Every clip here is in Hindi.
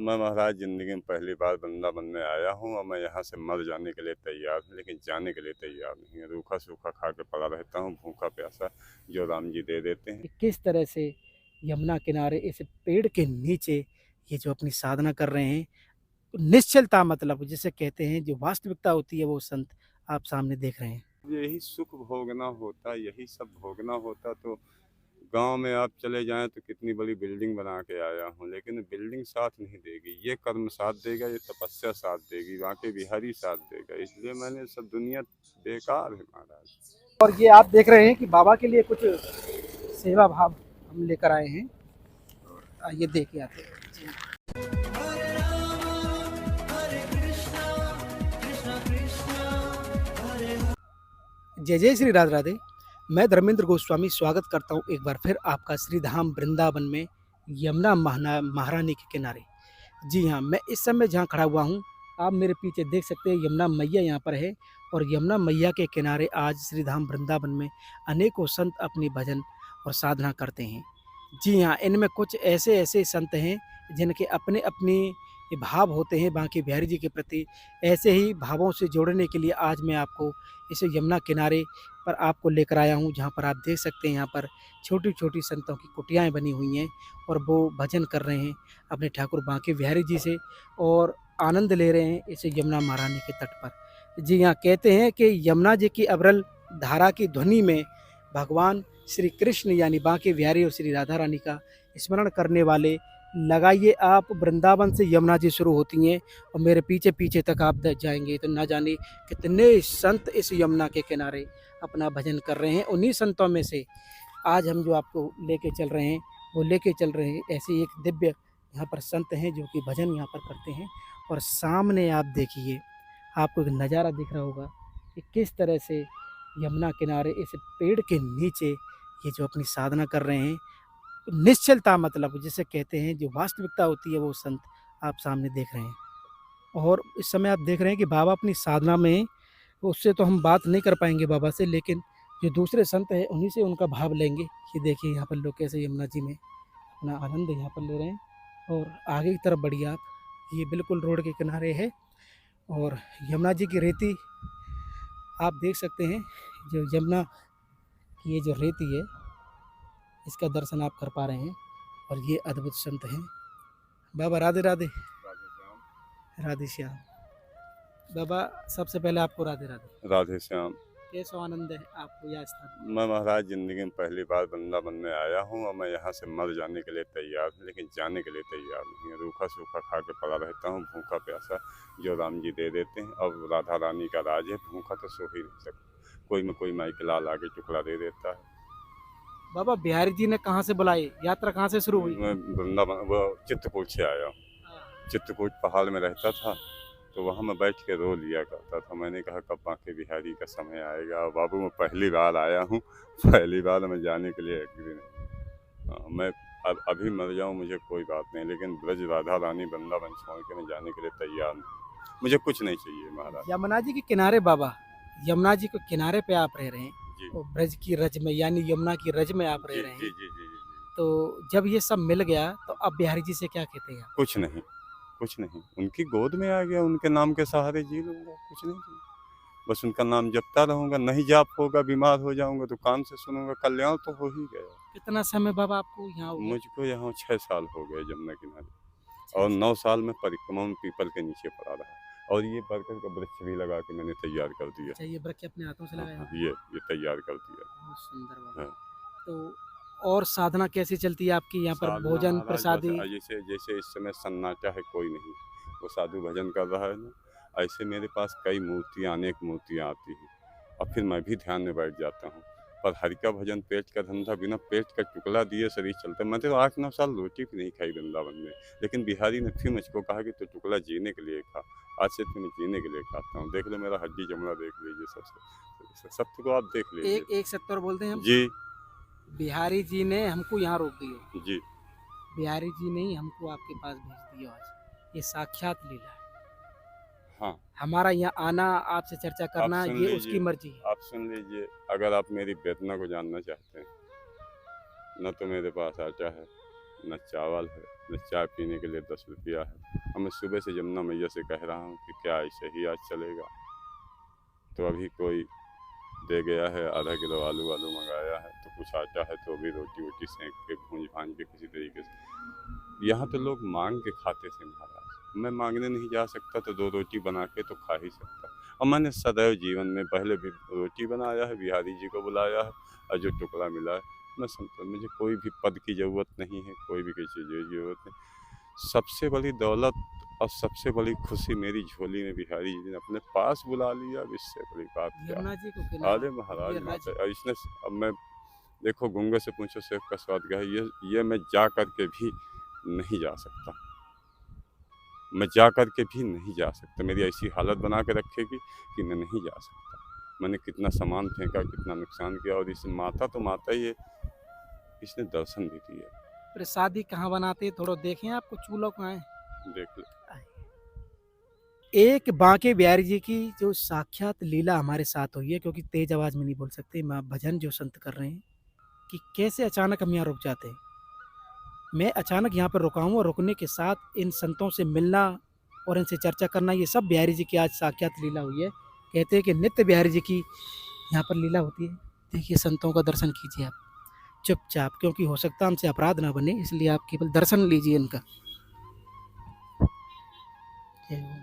मैं महाराज ज़िंदगी में पहली बार वृंदावन में आया हूँ और मैं यहाँ से मर जाने के लिए तैयार हूँ, लेकिन जाने के लिए तैयार नहीं है। रूखा सूखा खा के पड़ा रहता हूँ, भूखा प्यासा, जो राम जी दे देते हैं। कि किस तरह से यमुना किनारे इस पेड़ के नीचे ये जो अपनी साधना कर रहे हैं, निश्चलता मतलब जिसे कहते हैं, जो वास्तविकता होती है वो संत आप सामने देख रहे हैं। यही सुख भोगना होता, यही सब भोगना होता तो गांव में आप चले जाएं तो कितनी बड़ी बिल्डिंग बना के आया हूँ, लेकिन बिल्डिंग साथ नहीं देगी, ये कर्म साथ देगा, ये तपस्या साथ देगी, बाकी बिहारी साथ देगा। इसलिए मैंने सब दुनिया बेकार है महाराज। और ये आप देख रहे हैं कि बाबा के लिए कुछ सेवा भाव हम लेकर आए हैं। आइए देख के आते हैं जी। जय जय श्री राधे राधे। मैं धर्मेंद्र गोस्वामी स्वागत करता हूँ एक बार फिर आपका श्रीधाम वृंदावन में यमुना महारानी के किनारे। जी हाँ, मैं इस समय जहाँ खड़ा हुआ हूँ, आप मेरे पीछे देख सकते हैं यमुना मैया यहाँ पर है। और यमुना मैया के किनारे आज श्रीधाम वृंदावन में अनेकों संत अपनी भजन और साधना करते हैं। जी हाँ, इनमें कुछ ऐसे ऐसे संत हैं जिनके अपने अपने भाव होते हैं बांके बिहारी जी के प्रति। ऐसे ही भावों से जोड़ने के लिए आज मैं आपको इस यमुना किनारे पर आपको लेकर आया हूँ, जहाँ पर आप देख सकते हैं यहाँ पर छोटी छोटी संतों की कुटियाएँ बनी हुई हैं और वो भजन कर रहे हैं अपने ठाकुर बांके बिहारी जी से और आनंद ले रहे हैं इस यमुना महारानी के तट पर। जी हाँ, कहते हैं कि यमुना जी की अविरल धारा की ध्वनि में भगवान श्री कृष्ण यानी बांके बिहारी और श्री राधा रानी का स्मरण करने वाले लगाइए आप वृंदावन से यमुना जी शुरू होती हैं और मेरे पीछे पीछे तक आप जाएंगे तो ना जाने कितने संत इस यमुना के किनारे अपना भजन कर रहे हैं। उन्हीं संतों में से आज हम जो आपको लेके चल रहे हैं वो लेके चल रहे हैं ऐसे एक दिव्य यहाँ पर संत हैं जो कि भजन यहाँ पर करते हैं। और सामने आप देखिए, आपको एक नज़ारा दिख रहा होगा कि किस तरह से यमुना किनारे इस पेड़ के नीचे ये जो अपनी साधना कर रहे हैं, निश्चलता मतलब जिसे कहते हैं, जो वास्तविकता होती है वो संत आप सामने देख रहे हैं। और इस समय आप देख रहे हैं कि बाबा अपनी साधना में हैं, उससे तो हम बात नहीं कर पाएंगे बाबा से, लेकिन जो दूसरे संत हैं उन्हीं से उनका भाव लेंगे। ये देखिए यहाँ पर लोग कैसे यमुना जी में अपना आनंद यहाँ पर ले रहे हैं। और आगे की तरफ बढ़िए आप, ये बिल्कुल रोड के किनारे है और यमुना जी की रेती आप देख सकते हैं। जो यमुना की ये जो रेती है इसका दर्शन आप कर पा रहे हैं और ये अद्भुत संत हैं। बाबा राधे राधे। राधे श्याम। बाबा सबसे पहले आपको राधे राधे। राधे श्याम। कैसा आनंद है आपको यह स्थान? मैं महाराज ज़िंदगी में पहली बार वृंदावन में आया हूँ और मैं यहाँ से मर जाने के लिए तैयार हूँ, लेकिन जाने के लिए तैयार नहीं है। रूखा सूखा खा के पड़ा रहता हूँ, भूखा प्यासा, जो राम जी दे देते हैं। अब राधा रानी का राज है, भूखा तो सो ही नहीं सकता, कोई में कोई माई के लाल आगे टुकड़ा दे देता है। बाबा बिहारी जी ने कहाँ से बुलाई? यात्रा कहाँ से शुरू हुई? मैं वृंदावन वो चित्रकूट से आया हूँ। चित्रकूट पहाड़ में रहता था तो वहाँ मैं बैठ के रो लिया करता था। मैंने कहा कब बांके बिहारी का समय आएगा। और बाबू मैं पहली बार आया हूँ, पहली बार मैं जाने के लिए एग्री नहीं। मैं अभी मर जाऊँ मुझे कोई बात नहीं, लेकिन ब्रज राधा रानी वृंदावन छोड़ के मैं जाने के लिए तैयार नहीं। मुझे कुछ नहीं चाहिए महाराज। यमुना जी के किनारे बाबा, यमुना जी के किनारे पे आप रह रहे हैं जी और ब्रज की रज में यानी यमुना की रज में आप रह रहे जी हैं। जी जी जी। तो जब ये सब मिल गया तो अब बिहारी जी से क्या कहते हैं आप? कुछ नहीं, कुछ नहीं, उनकी गोद में आ गया, उनके नाम के सहारे जी लूँगा, कुछ नहीं चाहिए। बस उनका नाम जपता रहूँगा, नहीं जाप होगा, बीमार हो जाऊँगा तो कान से सुनूँगा, कल्याण तो हो ही गया। कितना समय बाबा आपको यहाँ हो गया? मुझको यहाँ 6 साल हो गए जमुना किनारे, और 6 9 साल में परिक्रमा में पीपल के नीचे पड़ा रहा। और ये बरगद का वृक्ष भी लगा के मैंने तैयार कर दिया। अच्छा, ये वृक्ष अपने हाथों से हाँ, लगाया? हाँ, ये तैयार कर दिया। बहुत सुंदर बाबा। हाँ। तो और साधना कैसी चलती है आपकी यहाँ पर? साधना भोजन महाराज प्रसादी? जैसे जैसे इस समय सन्नाटा है, कोई नहीं, वो साधु भजन कर रहा है ना, ऐसे मेरे पास कई मूर्तियाँ, अनेक मूर्तियाँ आती हैं और फिर मैं भी ध्यान में बैठ जाता हूँ। पर हरि का भजन, पेट का धंधा, बिना पेट का टुकड़ा दिए शरीर चलता है। मैं तो 8-9 साल रोटी भी नहीं खाई वृंदावन में, लेकिन बिहारी ने फिर मुझको कहा कि तो टुकड़ा जीने के लिए खा। आज से तो मैं जीने के लिए खाता हूँ। देख लो मेरा हड्डी जमुना देख लीजिए, सबसे सत्य को आप देख लीजिए। एक सत्तर बोलते हैं हम। जी बिहारी जी ने हमको यहाँ रोक दिया। जी। बिहारी जी ने ही हमको आपके पास भेज दिया आज। ये साक्षात लीला है। हाँ, हमारा यहाँ आना, आपसे चर्चा करना, सुन ये लीजिए, उसकी मर्जी है। आप सुन लीजिए, अगर आप मेरी वेदना को जानना चाहते हैं, न तो मेरे पास आटा है, न चावल है, न चाय पीने के लिए 10 रुपया है। अब मैं सुबह से यमुना मैया से कह रहा हूँ कि क्या ऐसे ही आज चलेगा, तो अभी कोई दे गया है, आधा किलो आलू वालू मंगाया है, तो कुछ आटा है तो भी रोटी वोटी सेंक के भूंज भांज के किसी तरीके से। यहाँ तो लोग मांग के खाते थे महाराज, मैं मांगने नहीं जा सकता तो 2 रोटी बना के तो खा ही सकता। और मैंने सदैव जीवन में पहले भी रोटी बनाया है, बिहारी जी को बुलाया है, और जो टुकड़ा मिला है मैं समझता, मुझे कोई भी पद की ज़रूरत नहीं है, कोई भी किसी चीज़ की ज़रूरत नहीं। सबसे बड़ी दौलत और सबसे बड़ी खुशी मेरी झोली में बिहारी जी ने अपने पास बुला लिया, अब इससे बड़ी बात क्या। यमुना जी को किनारा अरे महाराज ये माता, राज्य और इसने, अब मैं देखो गंगे से पूछो सेब का स्वाद क्या है, ये मैं जा कर के भी नहीं जा सकता, मैं जा कर के भी नहीं जा सकता, मेरी ऐसी हालत बना के रखेगी कि मैं नहीं जा सकता। मैंने कितना सामान फेंका, कितना नुकसान किया, और इस माता तो माता ही है, इसने दर्शन भी दिए। प्रसादी कहाँ बनाते हैं, थोड़ा देखें आपको चूल्हा कहाँ है। देख लो, एक बांके बिहारी जी की जो साक्षात लीला हमारे साथ हुई है, क्योंकि तेज आवाज में नहीं बोल सकते, माँ भजन जो संत कर रहे हैं कि कैसे अचानक हम यहाँ रुक जाते हैं। मैं अचानक यहाँ पर रुका हूँ और रुकने के साथ इन संतों से मिलना और इनसे चर्चा करना, ये सब बिहारी जी की आज साक्षात लीला हुई है। कहते हैं कि नित्य बिहारी जी की यहाँ पर लीला होती है। देखिए संतों का दर्शन कीजिए आप चुपचाप, क्योंकि हो सकता है हमसे अपराध ना बने, इसलिए आप केवल दर्शन लीजिए इनका। जय हो।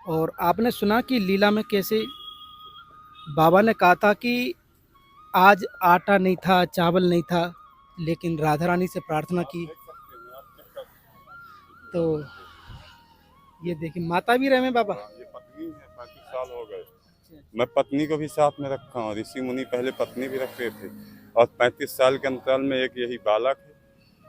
और आपने सुना कि लीला में कैसे बाबा ने कहा था कि आज आटा नहीं था, चावल नहीं था, लेकिन राधा रानी से प्रार्थना की। तो ये देखिए माता भी रहे में बाबा। ये पत्नी है, 35 साल हो गए, मैं पत्नी को भी साथ में रखा हूँ। ऋषि मुनि पहले पत्नी भी रखते थे, और 35 साल के अंतराल में एक यही बालक है,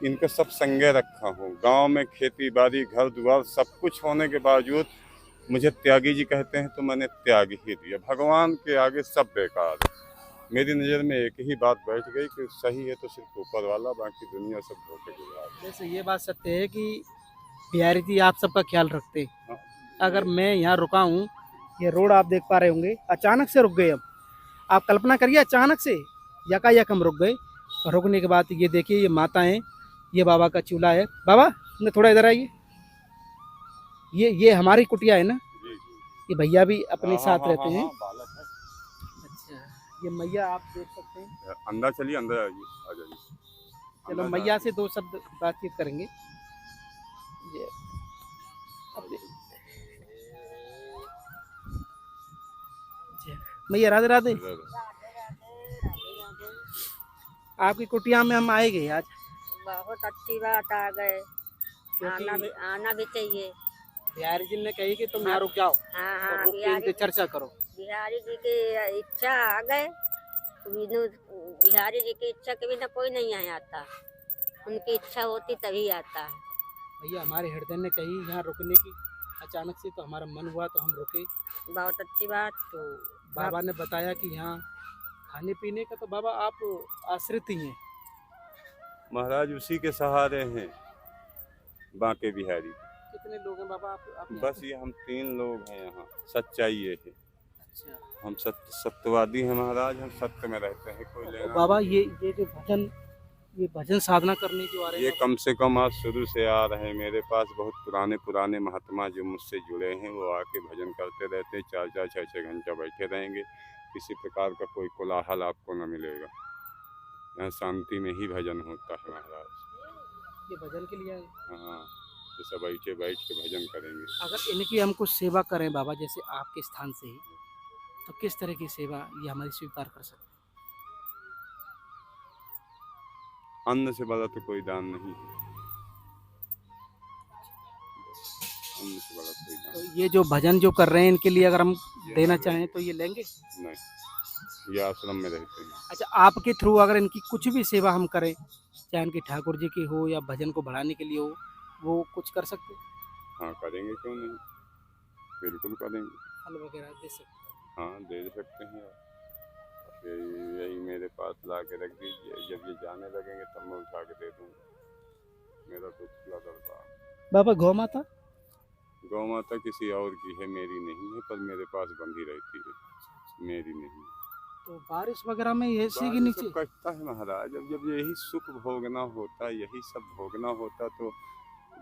इनको सब संगे रखा हूँ। गांव में खेती बाड़ी घर द्वार सब कुछ होने के बावजूद मुझे त्यागी जी कहते हैं, तो मैंने त्याग ही दिया। भगवान के आगे सब बेकार है। मेरी नज़र में एक ही बात बैठ गई कि सही है तो सिर्फ ऊपर वाला, बाकी दुनिया सब धोखे की बात है। वैसे ये बात सत्य है कि बिहारी जी आप सबका ख्याल रखते हैं। हाँ, अगर मैं यहाँ रुका हूँ, ये रोड आप देख पा रहे होंगे, अचानक से रुक गए। अब आप कल्पना करिए, अचानक से यकायक हम रुक गए। और रुकने के बाद ये देखिए, ये माता है, ये बाबा का चूल्हा है। बाबा ने थोड़ा इधर आइए, ये हमारी कुटिया है ना, जी जी, ये भैया भी अपने हाँ साथ हाँ रहते हाँ हैं। हाँ, बालक है। अच्छा, ये मैया आप देख सकते हैं। अंदर चलिए, अंदर आइए, आ जाइए। चलो अंदर मैया से जाइए। 2 शब्द बातचीत करेंगे। ये अब मैया राधे राधे। इधर। आपकी कुटिया में हम आए गए आज, बहुत अच्छी बात आ गए। क्योंकि आना भी चाहिए। बिहारी जी ने कही कि तुम यहाँ रुक जाओ हाँ और हाँ, रुक के बिहारी इनसे चर्चा करो। बिहारी जी की इच्छा आ गए। बिहारी जी की इच्छा के बिना कोई नहीं यहाँ आता, उनकी इच्छा होती तभी आता है। भैया हमारे हृदय ने कही यहाँ रुकने की, अचानक से तो हमारा मन हुआ तो हम रुके। बहुत अच्छी बात। तो बाबा ने बताया कि यहाँ खाने पीने का तो बाबा आप आश्रित ही हैं। महाराज उसी के सहारे हैं बांके बिहारी। कितने लोग हैं बाबा आप यहाँ बस पे? ये हम 3 लोग हैं यहाँ। सच्चाई ये है, अच्छा, हम सत्यवादी हैं महाराज, हम सत्य में रहते हैं। कोई तो लेना बाबा नहीं। ये जो भजन, ये भजन साधना करने जो आ रहे ये हैं, कम से कम आज शुरू से आ रहे हैं। मेरे पास बहुत पुराने पुराने महात्मा जो मुझसे जुड़े हैं, वो आके भजन करते रहते हैं। 4-4 6-6 घंटा बैठे रहेंगे। किसी प्रकार का कोई कोलाहल आपको न मिलेगा। यहाँ शांति में ही भजन होता है महाराज। ये भजन के लिए आए। हाँ, ये सब बैठ के भजन करेंगे। अगर इनकी हम कुछ सेवा करें बाबा, जैसे आपके स्थान से ही, तो किस तरह की सेवा ये हमारी स्वीकार कर सकते हैं? अन्न से बड़ा तो कोई दान नहीं है। अन्न से बड़ा कोई दान तो ये जो भजन जो कर रहे हैं, इनके लिए अगर हम ये देना नहीं चाहें तो ये लेंगे? नहीं, ये आश्रम में रहते हैं। अच्छा, आपके थ्रू अगर इनकी कुछ भी सेवा हम करें, चाहे इनकी ठाकुर जी की हो या भजन को बढ़ाने के लिए हो, वो कुछ कर सकते हैं? हाँ, करेंगे, क्यों नहीं, बिल्कुल करेंगे। फल वगैरह दे सकते हैं? हाँ, दे सकते हैं आप। यही मेरे पास ला के रख दीजिए, जब ये जाने लगेंगे तब मैं उठा के दे दूँगा। मेरा तो खुला दरबार। बाबा गौ माता गौ माता किसी और की है, मेरी नहीं है, पर मेरे पास बंधी रहती है, मेरी नहीं। तो बारिश वगैरह में एसी के बारिश नीचे? तो कटता है महाराज, जब जब यही सुख भोगना होता, यही सब भोगना होता, तो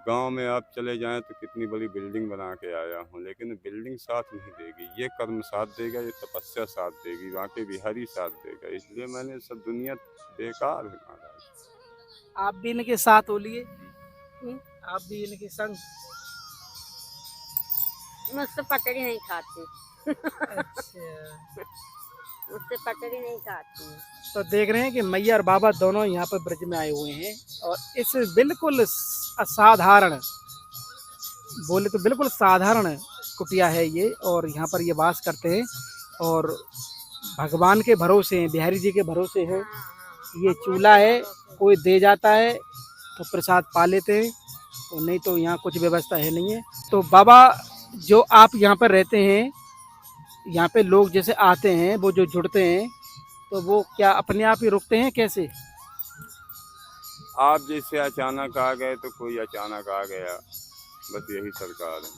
गांव में आप चले जाएं तो कितनी बड़ी बिल्डिंग बना के आया हूँ, लेकिन बिल्डिंग साथ नहीं देगी, ये कर्म साथ देगा, ये तपस्या साथ देगी, बाकी बिहारी साथ देगा। इसलिए मैंने सब दुनिया बेकार है महाराज। आप भी इनके साथ हो लिए, आप भी इनके संग? मुझसे पटरी नहीं खाती। अच्छा, मुझसे पटरी नहीं खाती। तो देख रहे हैं कि मैया और बाबा दोनों यहाँ पर ब्रज में आए हुए हैं और इस बिल्कुल असाधारण, बोले तो बिल्कुल साधारण कुटिया है ये, और यहाँ पर ये वास करते हैं और भगवान के भरोसे हैं, बिहारी जी के भरोसे हैं। ये चूल्हा है, कोई दे जाता है तो प्रसाद पा लेते हैं, और नहीं तो यहाँ कुछ व्यवस्था है नहीं है। तो बाबा, जो आप यहाँ पर रहते हैं, यहाँ पे लोग जैसे आते हैं, वो जो जुड़ते हैं, तो वो क्या अपने आप ही रुकते हैं कैसे? आप जैसे अचानक आ गए तो कोई अचानक आ गया, बस यही सरकार है,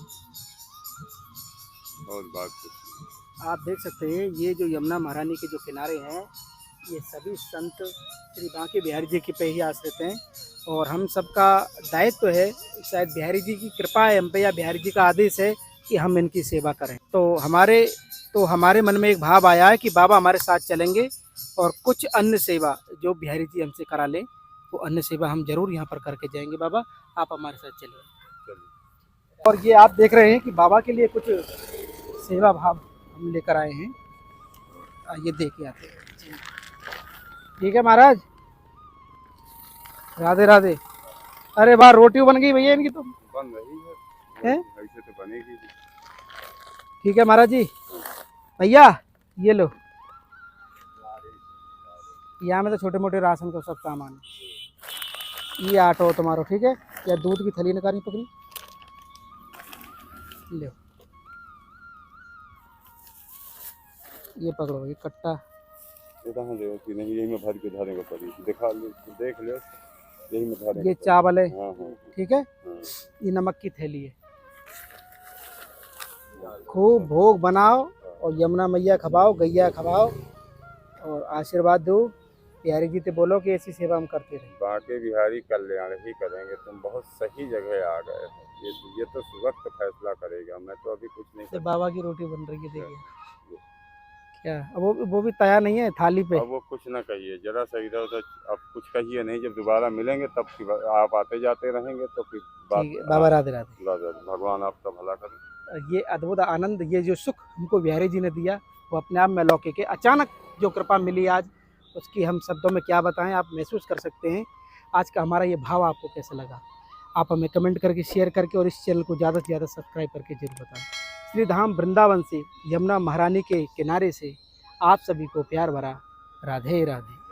और बात कुछ नहीं। आप देख सकते हैं ये जो यमुना महारानी के जो किनारे हैं, ये सभी संत श्री बांके बिहारी जी के पे ही आश्रित हैं, और हम सबका दायित्व तो है, शायद बिहारी जी की कृपा है हम पे, या बिहारी जी का आदेश है कि हम इनकी सेवा करें। तो हमारे मन में एक भाव आया है कि बाबा हमारे साथ चलेंगे, और कुछ अन्य सेवा जो बिहारी जी हमसे करा लें, वो अन्य सेवा हम जरूर यहाँ पर करके जाएंगे। बाबा, आप हमारे साथ चलिए। और ये आप देख रहे हैं कि बाबा के लिए कुछ सेवा भाव हम लेकर आए हैं, ये देखे आते हैं। ठीक है महाराज, राधे राधे। अरे वाह, रोटी बन गई भैया इनकी तो। बन रही हैं? ऐसे तो बनेगी। ठीक है महाराज जी। भैया ये लो, यहाँ में तो छोटे मोटे राशन का सब सामान है। ये आटो तुम्हारो, ठीक है? या दूध की थैली निकाली पकड़ी, लो ये पकड़ो, ये कट्टा। कहाँ दे कि नहीं, यही में भर के धारे को पड़ी, दिखा लो, देख लो, यही में धारे। ये चावल है, हाँ हाँ ठीक है? हाँ। ये नमक की थैली है। खूब भोग बनाओ और यमुना मैया खवाओ, गैया खवाओ, और आशीर्वाद दो। बिहारी जी से बोलो कि ऐसी सेवा हम करते रहे। बांके बिहारी कल्याण ही करेंगे, तुम बहुत सही जगह आ गए हो। ये तो वक्त फैसला करेगा, मैं तो अभी कुछ नहीं तो कर। बाबा की रोटी बन रही है, देखिए क्या। अब वो भी तैयार नहीं है थाली पे। अब वो कुछ ना कहिए, जरा सा इधर उधर अब कुछ कहिए नहीं, जब दोबारा मिलेंगे तब आप आते जाते रहेंगे तो फिर ठीक है बाबा, राधे राधे। भगवान आपका भला करे। ये अद्भुत आनंद, ये जो सुख हमको बिहारी जी ने दिया, वो अपने आप में अलौकिक है। अचानक जो कृपा मिली आज, उसकी हम शब्दों में क्या बताएं, आप महसूस कर सकते हैं। आज का हमारा ये भाव आपको कैसा लगा, आप हमें कमेंट करके, शेयर करके, और इस चैनल को ज़्यादा से ज़्यादा सब्सक्राइब करके जरूर बताएं। श्री धाम वृंदावन से, यमुना महारानी के किनारे से आप सभी को प्यार भरा राधे राधे।